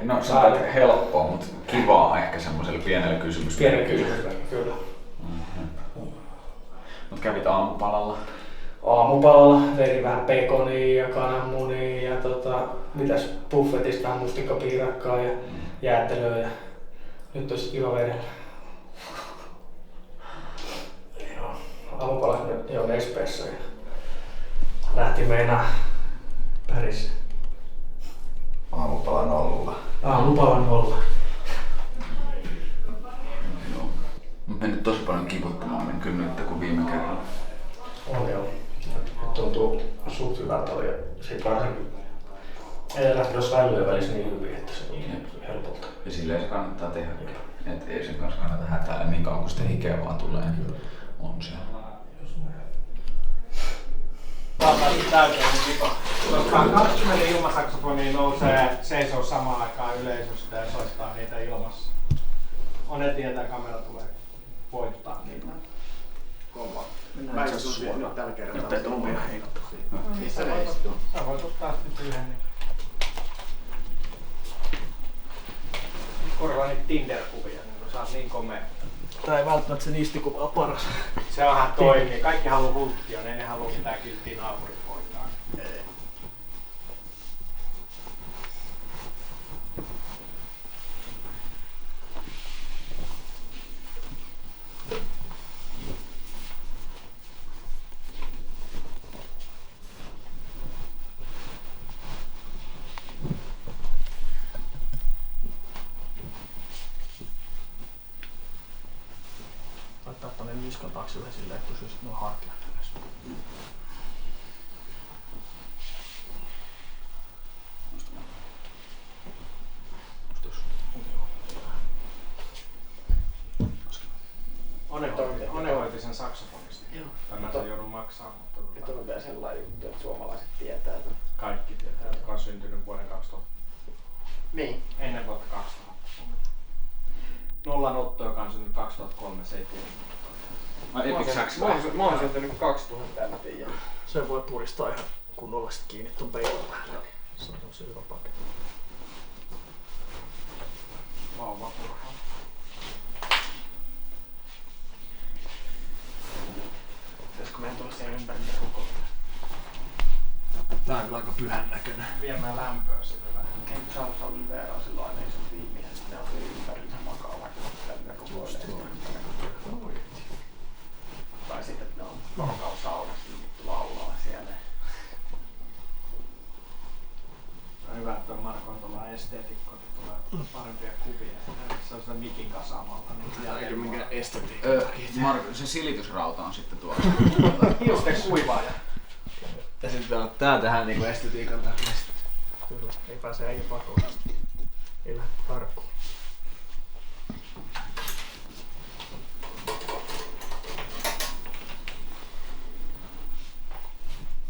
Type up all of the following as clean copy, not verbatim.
No se on helppoa, mutta kivaa ehkä semmoiselle pienelle kysymykselle. Pienelle kysymykselle, kyllä. Mut kävit aamupalalla? Aamupalalla vein vähän pekonia ja kananmunia ja mitäs buffetista vähän mustikkapiirakkaa ja jäätelöä ja nyt olisi kiva vedellä. Joo, aamupalassa jo espresso ja lähti meinaa pärissä. Aamupala nolla. Aamupala nolla. Joo. Mut mennyt tosi paljon kivuttomammin kyllä nyt kuin viime kerralla. On joo. Nyt tuntuu suht hyvältä ja sit varsinkin ei lähti jos välyä välissä niin hyvin, että se on helpolta. Ja silleen se kannattaa tehdä. Et ei sen kanssa kannata hätäillä niin kauan kun sitä hikeä vaan tulee. On se. Saataisiin täyteen vika. Koska 20 ilmasaksofonia nousee seisoo samaan aikaan yleisöstä ja soittaa niitä ilmassa. One tietää, kamera tulee voittaa niitä. Kova. Mennään itse asiassa suoraan. Nyt tällä kertaa. Nyt ei tullut ihan heikottaa. Missä ne istuu? Sä voit ottaa sitten yhden. Korvaa niitä Tinder-kuvia, niin sä oot niin komea. Tää ei välttämättä se nistikuva ole paras. Se onhan toimii. Kaikki haluu hulttia, ne ei haluu mitään kilttiä naapurit poikaa. Laittaa tonne niskan taakse vähän silleen, että pysyy sit nuo hartiat ylös. One hoiti sen saksofonista. Joo. Tämä se joudun maksaa, mutta Nyt on vielä sellainen juttu, että suomalaiset tietää. kaikki tietää, jotka on syntynyt vuoden 2000. Niin. Ennen vuotta 2000. Nollan Otto, joka on syntynyt 2003, se ei tiedä. Mä oon syntynyt 2000, en mä tiedä. Se voi puristaa ihan kunnolla sit kiinni ton peilon päälle. Se on se hyvä paketti. Vauva turhaa. Pitäisikö meidän tulla siihen ympärille koko? Tää on kyllä aika pyhän näköinen. Viemään lämpöä sille vähän. Ken Charles Oliveira on silloin aina isot viimiä, sitten ne on ympärillä makaa vaikka tällä koko ajan. Tai sitten ne on norkaussaunassa niin laulaa siellä. On hyvä, että Marko on tuolla esteetikko, niin tulee parempia kuvia. Se on sitä mikin kasaamalta. Eikä mikään estetiikka. Marko, se silitysrauta on sitten tuolla. Hiusten kuivaaja. Ja sitten tää tehdään niinku estetiikan takia. Kyllä, ei pääse äijä pakoon. Ei lähde tarkkuun.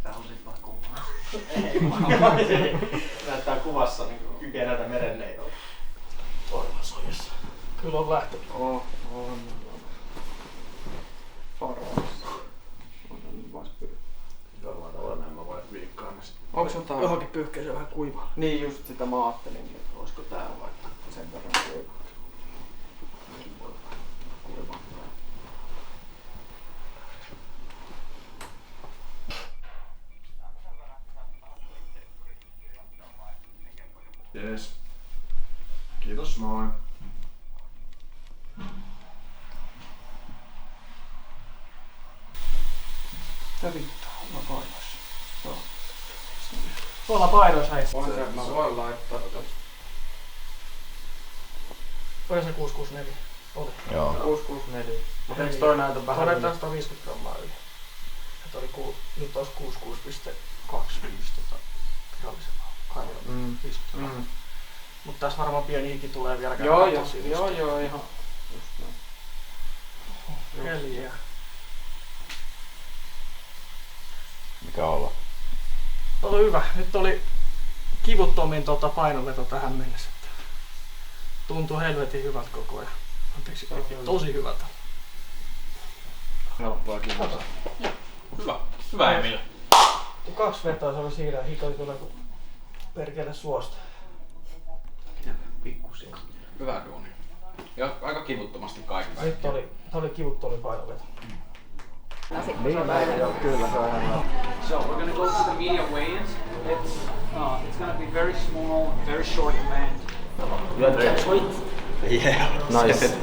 Tää on sit vaan kuvaa. Ei, näyttää kuvassa niin pieneltä merenneidolta. Varmaan soijassa. Kyllä on lähtö. On. Faraossa. Varmaan tavallaan mä voin viikkaa ne sit. Onks jotain? Johonkin pyyhkeeseen vähän kuivaa. Niin just sitä mä ajattelinkin, että olisiko tää vaikka sen verran kuivaa. Kuivaa. Jees. Kiitos, moi. Mitä vittua? Mä painoissa. Joo. Tuolla painoissa hei. Mä voin laittaa tosta. Oli se 664. Oli. Joo. 664. Mut Eiks toi näytä Toi vähän? näyttää 150 grammaa yli. Et oli nyt olisi 66,25 virallisella. Kai 50 grammaa. Mut tässä varmaan pieni hiki tulee vielä Joo, tosi joo, ihan. Just näin. Heliä. Mikä olla? Oli hyvä. Nyt oli kivuttomin painonveto tähän mennessä. Tuntui helvetin hyvältä koko ajan. Anteeksi, tosi hyvältä. Helppoa kivata. Hyvä Emil. 2 vetoa se oli siinä, hikoituna kuin perkele suosta. pikkusia. Hyvä duuni. Ja aika kivuttomasti kaikki. Nyt oli kivuttomin painoveto. Niin näin, joo, kyllä se on ihan. So we're gonna go to the medium weigh-ins. It's gonna be very small, very short event. You have catch weight? Yeah. Nice.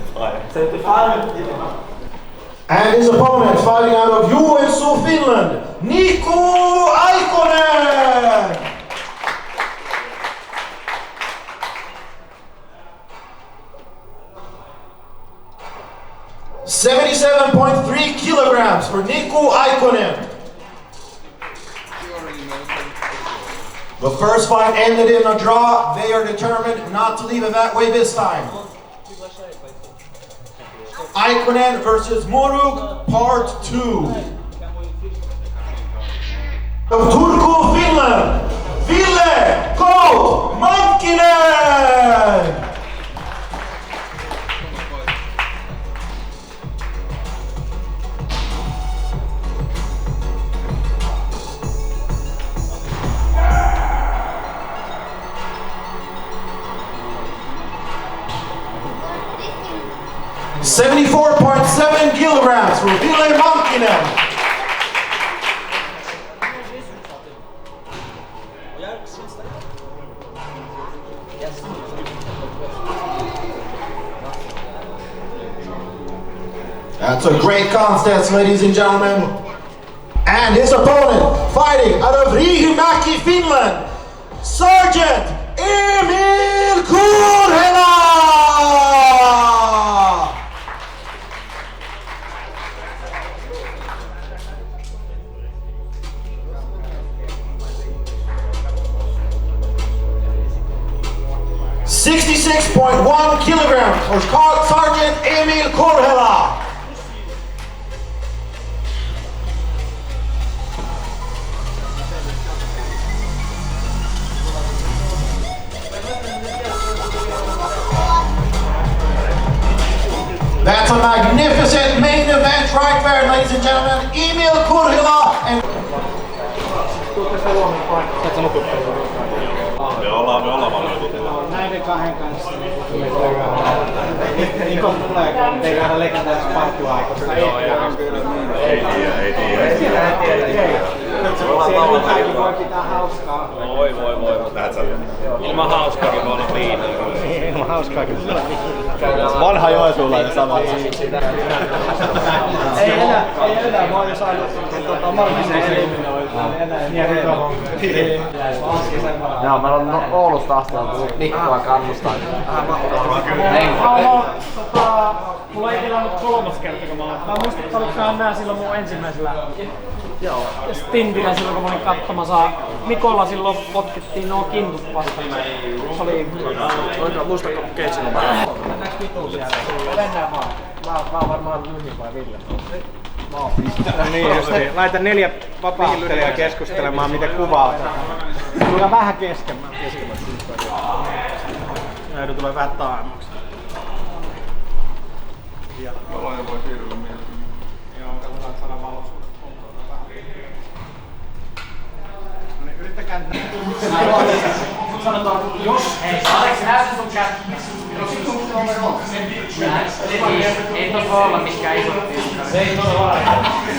75. And his opponent fighting out of Joensuu, Finland, Niku Aikonen! $77.3 kilograms for Niku Aikonen. The first fight ended in a draw. They are determined not to leave it that way this time. Aikonen versus Muruk, part 2. Of Turku, Finland, Ville Mankkinen! $74.7 kilograms for Ville Mankkinen. That's a great contest, ladies and gentlemen. And his opponent, fighting out of Riihimäki, Finland, Sergeant Emil Kurhela! $66.1 kilograms for Sergeant Emil Kurhela. That's a magnificent main event right there, ladies and gentlemen. Emil Kurhela and... Me ollaan valmiita. Näiden kahden kanssa Niko tulee, kun ei käydä legendaarista partioaikoista. Ei tiedä. Siellä yltäänkin voi pitää hauskaa. Voi. Näet sä? Ilman hauskaakin voi olla viinaa. Ilman hauskaakin voi olla viinaa. Vanha Joensuulainen sama. Ei enää, mä oon jo saanut Markisen eliminoitua. Joo, meillä on Oulusta asti tullut Nikkoa kannustaa. Mulla ei tilannut 3. kerta, kun mä muistan, että olikohan nää silloin mun ensimmäisellä stintillä silloin, kun mä olin katsomassa. Mikolla silloin potkittiin nuo kintut vastaan. Se oli... Muistatko keitsillä vähän? Mennäänkö vituun siellä? Mennään vaan. Mä oon varmaan lyhin vai Ville? Niin justiin. Laita 4 vapaattelijaa keskustelemaan, miten kuvaa otetaan. Tulee vähän kesken. Näiden tulee vähän taannuksi. Jollain voi siirryä mieltä. Joo, katsotaan, että saadaan valoisuudet kuntoon vähän. No niin, yrittäkää nyt. Sanotaan, jos... Hei, Aleksi, näytä sun kättä. Ei tos voi olla mitkään isot tiskari. Ei tos voi olla.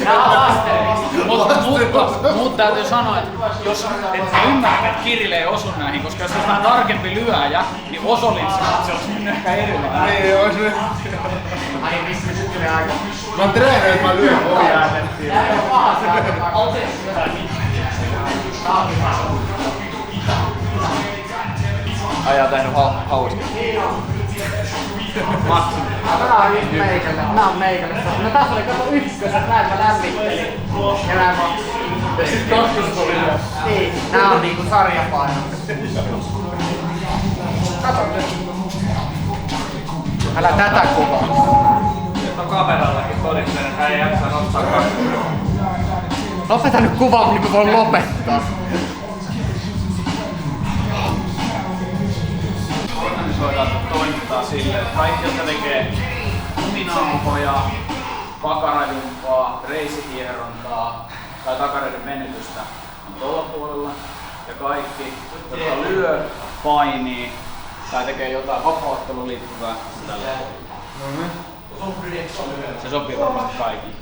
Nää on haasteellista. Mutta täytyy sanoa, että jos et ymmärrä, että Kirille ei osu näihin, koska jos olisi vähän tarkempi lyöjä, niin Osolinsa se olisi mennyt ehkä erilainen. Ei ois nyt. Ai missä se tuli aika. Mä oon treenannut, että mä lyön ohjaa. Tää ei oo paha, se on ote. Ai, oon tehnyt hauskaa. Nää on just meikälle. Nää on meikälle. No tässä oli kato ykköset, näin mä lämmittelin. Ja näin mä... Ja sit kakkos tuli myös. Niin, nää on niinku sarjapaino. Kato nyt. Älä tätä kuvaa. Nyt on kamerallakin todisteen, että hän ei jaksa nostaa kasvua. Lopeta nyt kuvaa, niin mä voin lopettaa. Organisoidaan toimintaa silleen, että kaikki, jotka tekee kuminauhoja, pakarajumppaa, reisikierrontaa tai takareiden venytystä on tuolla puolella. Ja kaikki, jotka lyö, painii, Tai tekee jotain vapaa-otteluun liittyvää. Se sopii varmasti kaikille.